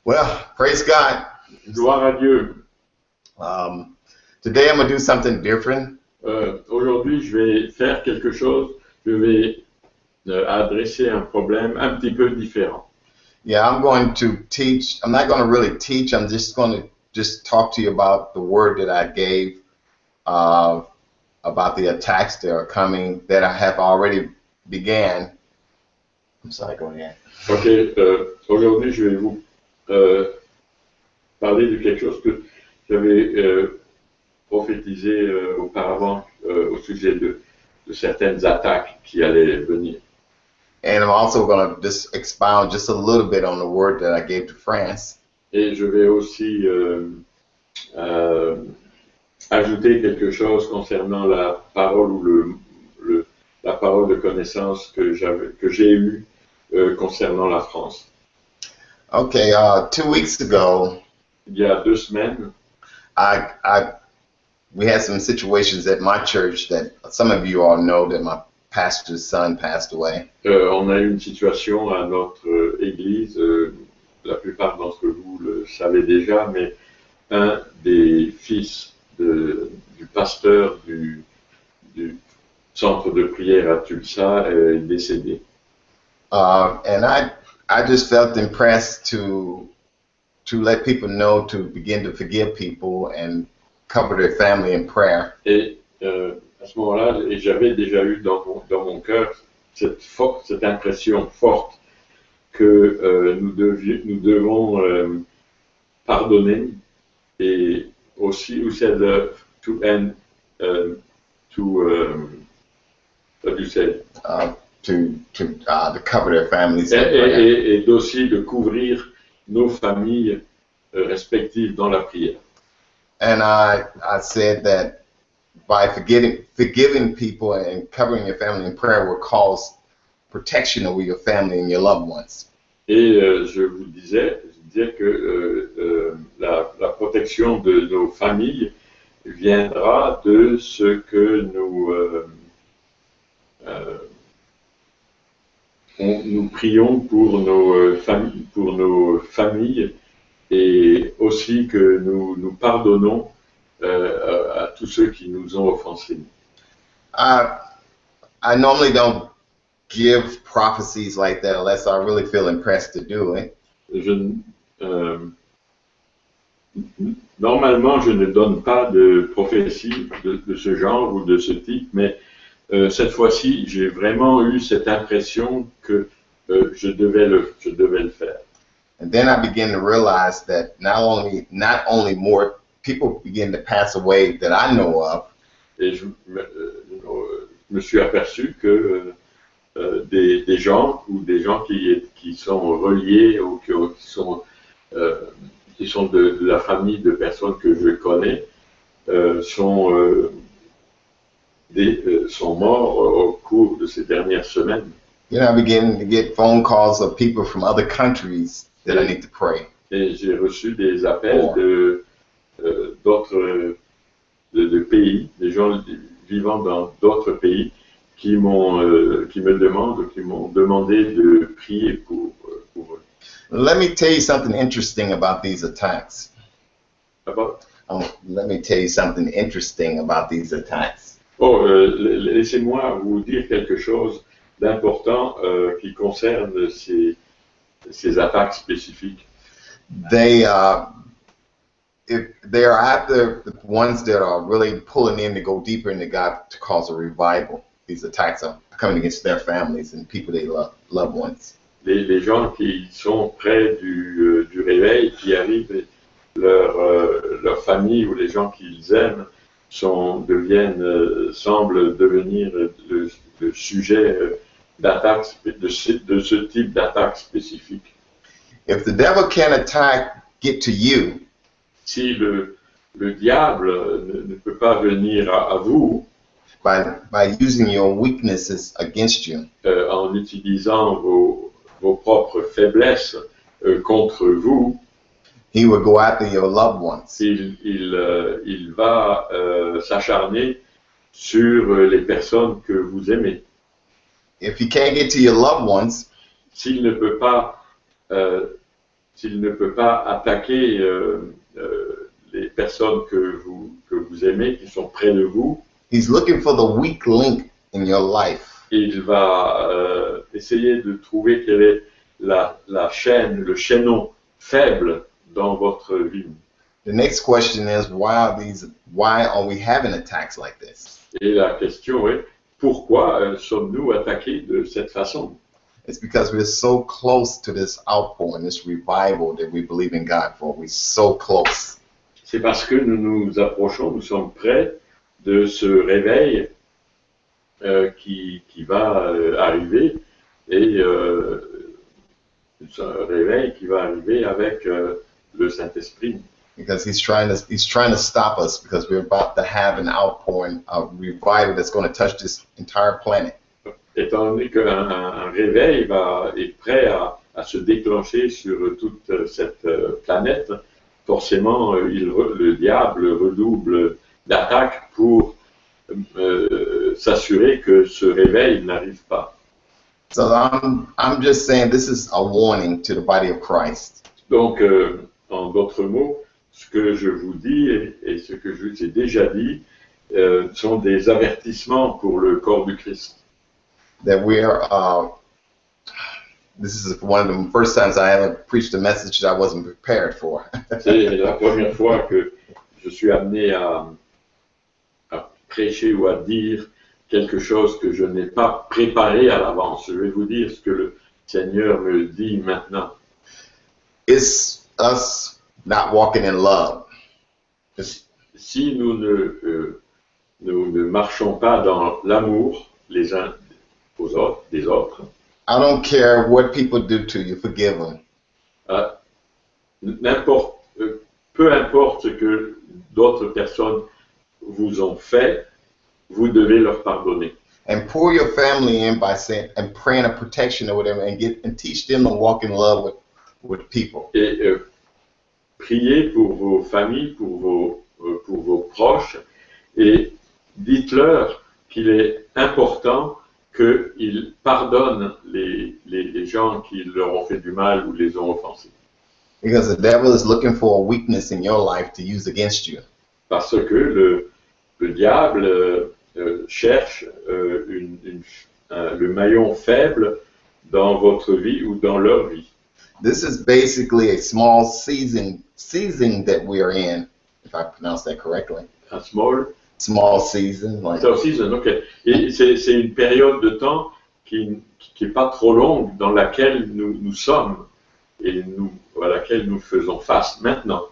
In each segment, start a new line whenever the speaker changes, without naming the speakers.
Well, praise God.
Gloire à Dieu.
Today I'm going to do something different.
Aujourd'hui, je vais faire quelque chose, je vais adresser un problème un petit peu différent.
Yeah, I'm going to teach. I'm not going to really teach. I'm just going to just talk to you about the word that I gave, about the attacks that are coming, that I have already began. I'm sorry, go ahead.
Ok, aujourd'hui, je vais vous parler de quelque chose que j'avais prophétisé auparavant au sujet de certaines attaques qui allaient venir.
And I'm also going to just expound just a little bit on the word that I gave to France.
Et je vais aussi ajouter quelque chose concernant la parole ou la parole de connaissance que j'ai eue concernant la France.
Okay, 2 weeks ago,
Il y a 2 semaines,
we had some situations at my church that some of you all know that my pastor's son passed away.
On a eu une situation à notre église, la plupart d'entre vous le savez déjà, mais un des fils du pasteur du centre de prière à Tulsa est décédé.
And I just felt impressed to let people know to begin to forgive people and cover their family in prayer.
Et à ce moment-là, j'avais déjà eu dans mon cœur cette impression forte que nous devons pardonner et aussi to end what do you say?
To cover their families in prayer.
Et aussi de couvrir nos familles respectives dans la prière.
And I said that by forgiving people and covering your family in prayer will cause protection over your family and your loved ones.
Et je disais que la protection de nos familles viendra de ce que nous prions pour nos familles et aussi que nous pardonnons à tous ceux qui nous ont offensés.
I normally don't give prophecies like that unless I really feel impressed to do it.
Normalement, je ne donne pas de prophétie de ce genre ou de ce type, mais cette fois-ci, j'ai vraiment eu cette impression que je devais le faire.
And then I began to realize that not only more people begin to pass away that I know of.
Et je me suis aperçu que des gens ou des gens qui sont reliés ou qui sont de la famille de personnes que je connais sont morts au cours de ces dernières semaines.
You know, I began to get phone calls of people from other countries that I need to pray.
Et j'ai reçu des appels d'autres pays, des gens vivant dans d'autres pays qui me demandé de prier pour eux.
Let me tell you something interesting about these attacks. Let me tell you something interesting about these attacks.
Laissez-moi vous dire quelque chose d'important qui concerne ces attaques spécifiques.
They are after the ones that are really pulling in to go deeper into God to cause a revival. These attacks are coming against their families and people they love, loved ones.
Les gens qui sont près du réveil, qui arrivent, leur famille ou les gens qu'ils aiment semblent devenir le sujet d'attaques, de ce type d'attaque spécifique.
If the devil can get to you,
si le diable ne peut pas venir à vous,
by using your weaknesses against you,
en utilisant vos propres faiblesses contre vous,
he will go after your loved ones.
Il va s'acharner sur les personnes que vous aimez.
If he can't get to your loved ones,
s'il ne peut pas s'il ne peut pas attaquer les personnes que vous aimez, qui sont près de vous,
he's looking for the weak link in your life.
il va essayer de trouver quelle est la chaîne, le chaînon faible dans votre vie.
The next question is, why are we having attacks like this?
Et la question est, pourquoi sommes-nous attaqués de cette façon?
It's because we're so close to this outpouring, this revival that we believe in God for. We're so close.
C'est parce que nous nous approchons, nous sommes près de ce réveil qui va arriver, et ce réveil qui va arriver avec le Saint-Esprit.
Because he's trying to stop us, because we're about to have an outpouring of revival that's going to touch this entire planet.
Étant donné qu'un réveil est prêt à se déclencher sur toute cette planète, forcément le diable redouble d'attaques pour s'assurer que ce réveil n'arrive pas.
So I'm just saying this is a warning to the body of Christ.
Donc, en d'autres mots, ce que je vous dis et ce que je vous ai déjà dit sont des avertissements pour le corps du Christ.
That this is one of the first times I ever preached a message that I wasn't prepared for.
C'est la première fois que je suis amené à prêcher ou à dire quelque chose que je n'ai pas préparé à l'avance. Je vais vous dire ce que le Seigneur me dit maintenant.
It's us not walking in love.
Si nous ne marchons pas dans l'amour les uns des autres,
I don't care what people do to you, forgive them.
Peu importe ce que d'autres personnes vous ont fait, vous devez leur pardonner.
And pour your family in by saying and praying a protection over them and teach them to walk in love with people.
Et priez pour vos familles, pour vos proches, et dites-leur qu'il est important qu'ils pardonnent les gens qui leur ont fait du mal ou les ont offensés.
Because the devil is looking for a weakness in your life to use against you.
Parce que le diable cherche le maillon faible dans votre vie ou dans leur vie.
This is basically a small season that we are in, if I pronounce that correctly.
Un small
season, like.
Season, okay. Et c'est une période de temps qui est pas trop longue dans laquelle nous sommes et à laquelle nous faisons face maintenant.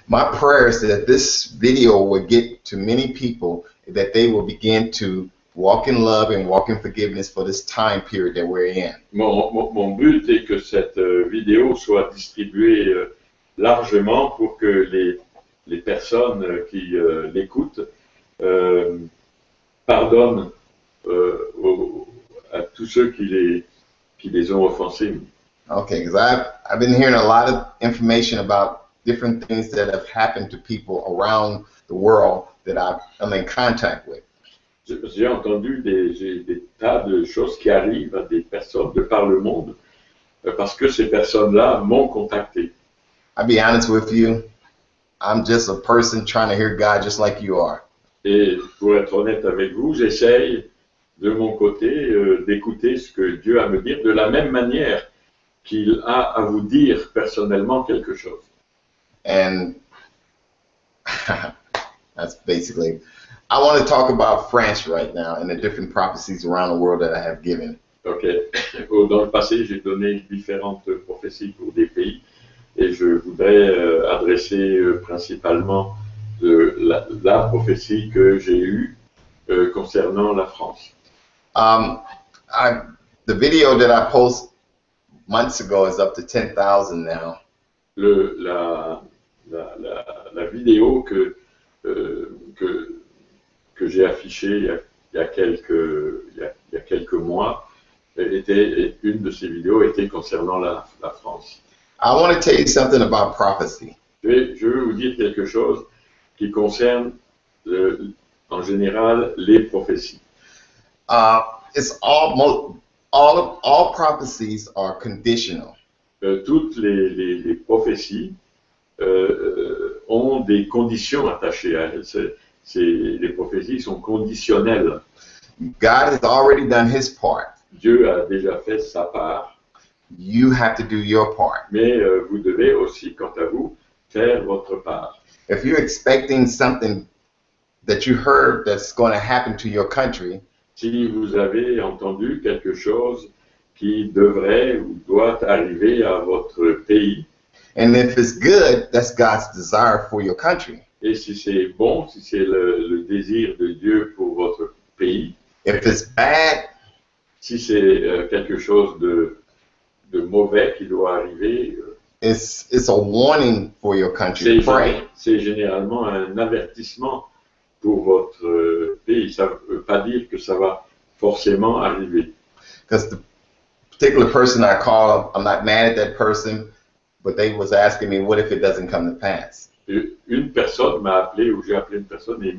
My prayer is that this video will get to many people, that they will begin to walk in love and walk in forgiveness for this time period that we're in.
Mon but est que cette vidéo soit distribuée largement pour que les personnes qui l'écoutent pardonnent à tous ceux qui les ont offensés.
Okay, because I've been hearing a lot of information about different things that have happened to people around the world that I'm in contact with.
J'ai entendu des tas de choses qui arrivent à des personnes de par le monde parce que ces personnes-là m'ont contacté.
I'll be honest with you, I'm just a person trying to hear God just like you are.
Et pour être honnête avec vous, j'essaye de mon côté d'écouter ce que Dieu a à me dire de la même manière qu'il a à vous dire personnellement quelque chose.
And that's basically, I want to talk about France right now and the different prophecies around the world that I have given.
Ok. Dans le passé, j'ai donné différentes prophéties pour des pays et je voudrais adresser principalement la prophétie que j'ai eue concernant la France.
The video that I posted months ago is up to 10,000 now.
La vidéo que j'ai affichée il y a quelques mois une de ces vidéos était concernant la France.
I want to tell you something about prophecy.
Je veux vous dire quelque chose qui concerne en général les prophéties.
It's all prophecies are conditional.
toutes les prophéties ont des conditions attachées à elles. Les prophéties sont conditionnelles.
God has already done his part.
Dieu a déjà fait sa part.
You have to do your part.
Mais vous devez aussi, quant à vous, faire votre part.
If you're expecting something that you heard that's going to happen to your country,
si vous avez entendu quelque chose qui devrait ou doit arriver à votre pays,
and if it's good, that's God's desire for your country.
Et si c'est bon, si c'est le désir de Dieu pour votre pays,
if it's bad,
si c'est quelque chose de mauvais qui doit arriver,
it's a warning for your country.
C'est généralement un avertissement pour votre pays. Ça ne veut pas dire que ça va forcément arriver.
Because the particular person I call, I'm not mad at that person, but they was asking me, what if it doesn't come to pass?
Une personne m'a appelé, ou j'ai appelé une personne, et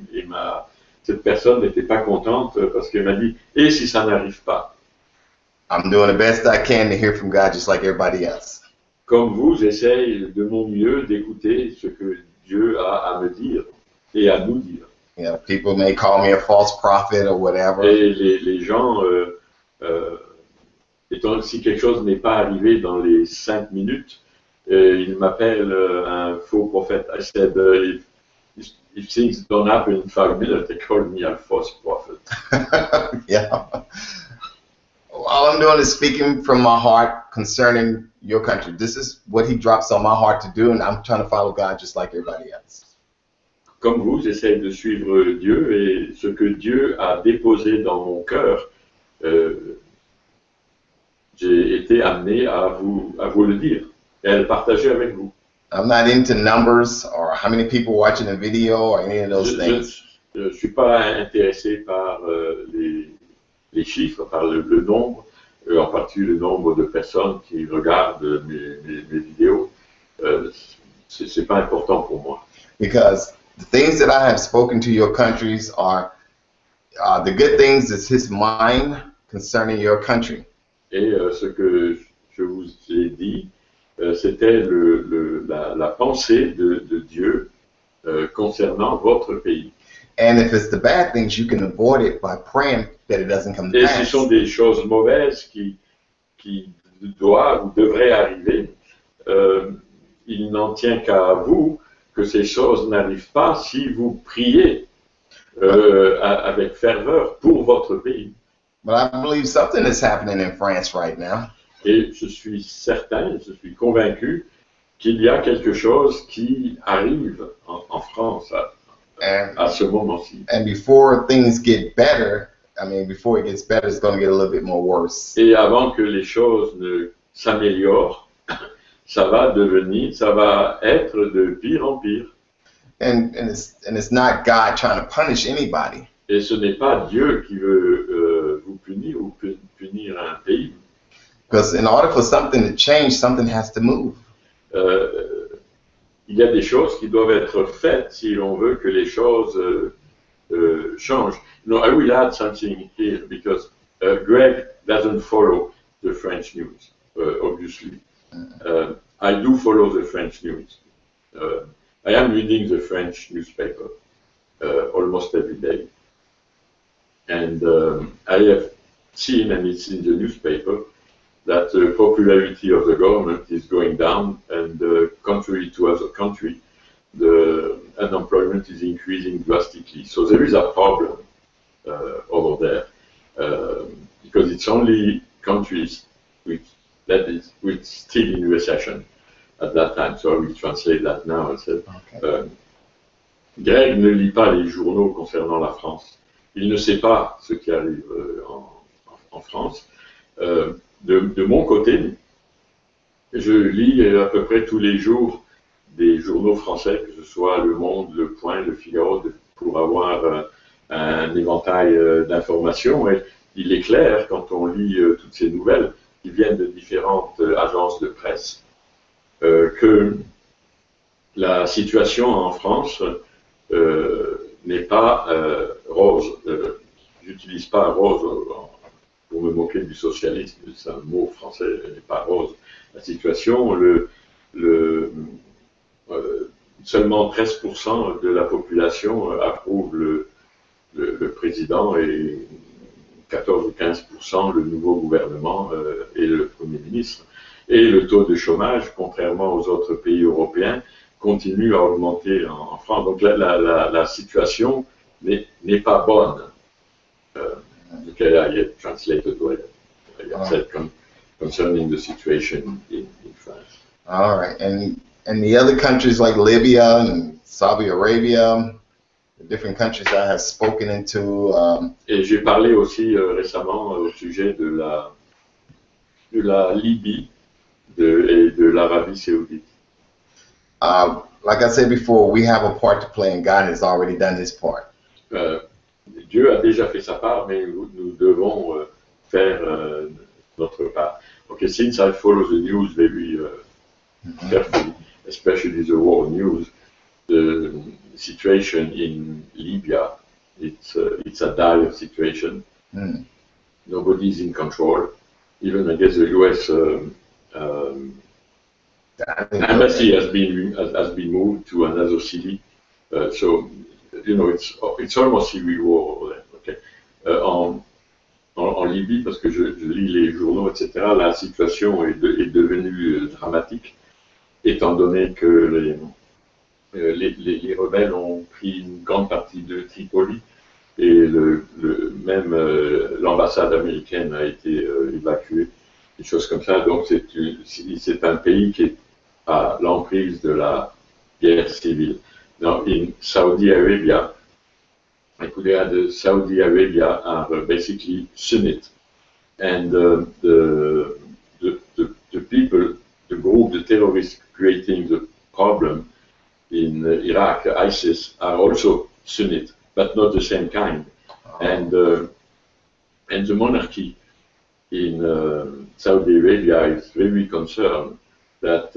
cette personne n'était pas contente parce qu'elle m'a dit, et si ça n'arrive pas?
I'm doing the best I can to hear from God just like everybody else.
Comme vous, j'essaye de mon mieux d'écouter ce que Dieu a à me dire et à nous dire.
You know, people may call me a false prophet or whatever.
Et les gens, si quelque chose n'est pas arrivé dans les 5 minutes, ils m'appellent un faux prophète. I said, if things don't happen in 5 minutes, they call me a false prophet.
Yeah. All I'm doing is speaking from my heart concerning your country. This is what he drops on my heart to do, and I'm trying to follow God just like everybody else.
Comme vous, j'essaie de suivre Dieu, et ce que Dieu a déposé dans mon cœur, j'ai été amené à vous le dire et à le partager avec vous.
I'm not into numbers or how many people watching the video or any of those things.
Je ne suis pas intéressé par les chiffres, par le nombre, en particulier le nombre de personnes qui regardent mes vidéos. C'est pas important pour moi.
Because the things that I have spoken to your countries are the good things is his mind concerning your country.
Et ce que je vous ai dit, c'était la pensée de Dieu concernant votre pays.
And if it's the bad things, you can avoid it by praying that it doesn't come to pass.
Et ce sont des choses mauvaises qui doivent ou devraient arriver. Il n'en tient qu'à vous que ces choses n'arrivent pas si vous priez avec ferveur pour votre pays.
But I believe something is happening in France right now.
Et je suis certain, je suis convaincu qu'il y a quelque chose qui arrive en France à ce moment-ci.
And before things get better, before it gets better, it's going to get a little bit more worse.
Et avant que les choses ne s'améliorent, ça va être de pire en pire.
And it's not God trying to punish anybody.
Et ce n'est pas Dieu qui veut vous punir ou punir un pays.
Because in order for something to change, something has to move.
Il y a des choses qui doivent être faites si l'on veut que les choses changent. No, I will add something here because Greg doesn't follow the French news, obviously. I do follow the French news. I am reading the French newspaper almost every day. And I have seen, and it's in the newspaper, that the popularity of the government is going down, and contrary to other countries, the unemployment is increasing drastically. So there is a problem over there, because it's only countries which still in recession at that time. So I will translate that now and say, okay. Greg ne lit pas les journaux concernant la France. Il ne sait pas ce qui arrive en France. De mon côté, je lis à peu près tous les jours des journaux français, que ce soit Le Monde, Le Point, Le Figaro, pour avoir un éventail d'informations. Et il est clair, quand on lit toutes ces nouvelles qui viennent de différentes agences de presse, que la situation en France n'est pas rose. J'utilise pas rose pour me moquer du socialisme, c'est un mot français, n'est pas rose. la situation. Seulement 13% de la population approuve le président et 14 ou 15% le nouveau gouvernement et le Premier ministre. Et le taux de chômage, contrairement aux autres pays européens, continue à augmenter en France. Donc la situation n'est pas bonne. Okay, I translated what I said concerning the situation in France.
All right, and the other countries like Libya and Saudi Arabia, the different countries I have spoken into.
Et j'ai parlé aussi récemment au sujet de la Libye et de l'Arabie Saoudite.
Like I said before, we have a part to play, and God has already done His part.
Dieu a déjà fait sa part, mais nous devons faire notre part. Okay, since I follow the news very carefully, especially the war news, the situation in Libya, it's a dire situation. Nobody's in control. Even I guess the U.S. embassy has been moved to another city. So you know it's almost civil war. Okay. En Libye, parce que je lis les journaux, etc., la situation est devenue dramatique, étant donné que les rebelles ont pris une grande partie de Tripoli et même l'ambassade américaine a été évacuée, des choses comme ça. Donc c'est un pays qui est à l'emprise de la guerre civile. Now, in Saudi Arabia, the Saudi Arabia are basically Sunnite, and the people, the group, the terrorists creating the problem in Iraq, ISIS, are also Sunnite, but not the same kind. And the monarchy in Saudi Arabia is very concerned that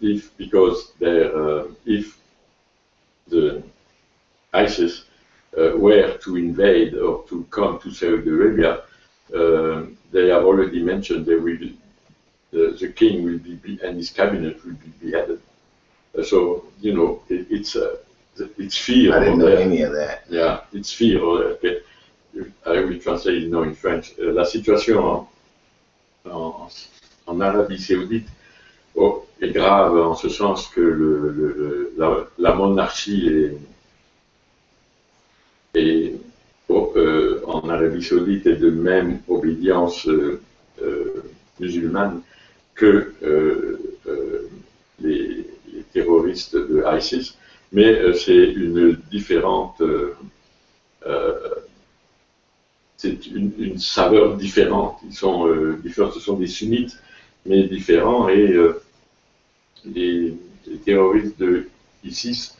if the ISIS were to invade or to come to Saudi Arabia, they have already mentioned the king will be and his cabinet will be beheaded. So you know it's fear.
I didn't know any of that.
Yeah, it's fear. Okay. I will translate it now in French. La situation en Arabie Saoudite est grave en ce sens que la monarchie en Arabie Saoudite est de même obédience musulmane que les terroristes de ISIS, mais c'est une différente, c'est une saveur différente. Ils sont différents, ce sont des sunnites, mais différents, et les terroristes de ISIS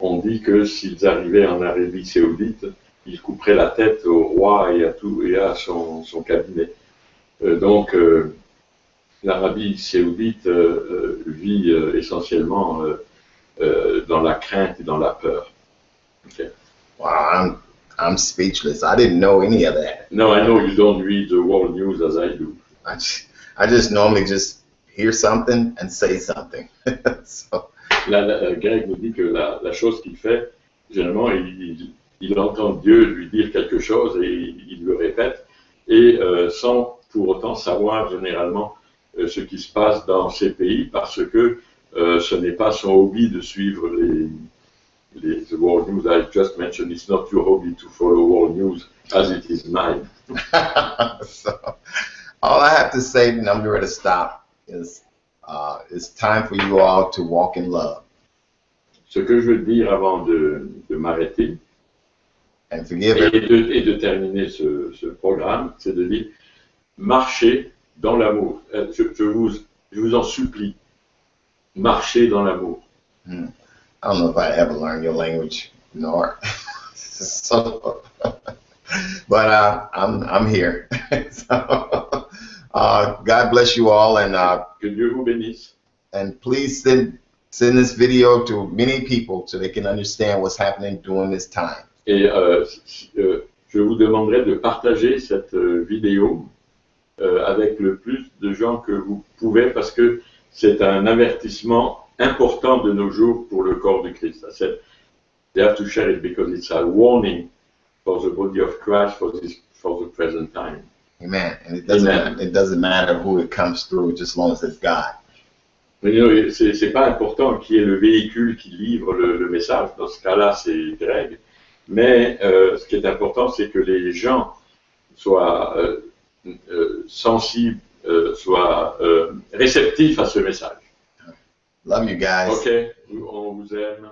ont dit que s'ils arrivaient en Arabie Saoudite, ils couperaient la tête au roi et à son cabinet. Donc l'Arabie Saoudite vit essentiellement dans la crainte et dans la peur. Okay.
Wow, I'm speechless. I didn't know any of that.
No, I know you don't read the world news as I do.
I just normally just hear something and say something. So.
Greg nous dit que la chose qu'il fait, généralement, il entend Dieu lui dire quelque chose et il le répète, et sans pour autant savoir généralement ce qui se passe dans ces pays, parce que ce n'est pas son hobby de suivre the world news. I just mentioned it's not your hobby to follow world news as it is mine.
So, all I have to say, and I'm ready to stop, is it's time for you all to walk in love.
Ce que je veux dire avant de m'arrêter
and forgive
et de terminer ce programme, c'est de dire marchez dans l'amour. Je vous en supplie, marchez dans l'amour.
I don't know if I ever learned your language, nor so, but I'm here. So, God bless you all, and
que Dieu vous bénisse.
And please send this video to many people so they can understand what's happening during this time.
Et je vous demanderai de partager cette vidéo avec le plus de gens que vous pouvez, parce que c'est un avertissement important de nos jours pour le corps du Christ. I said, they have to share it because it's a warning for the body of Christ for the present time.
Amen. And it
Amen.
doesn't matter who it comes through, just as long as it's God.
Mais non, c'est pas important qui est le véhicule qui livre le message. Dans ce cas-là, c'est Greg. Mais ce qui est important, c'est que les gens soient sensibles, soient réceptifs à ce message.
Love you guys.
Ok, on vous aime.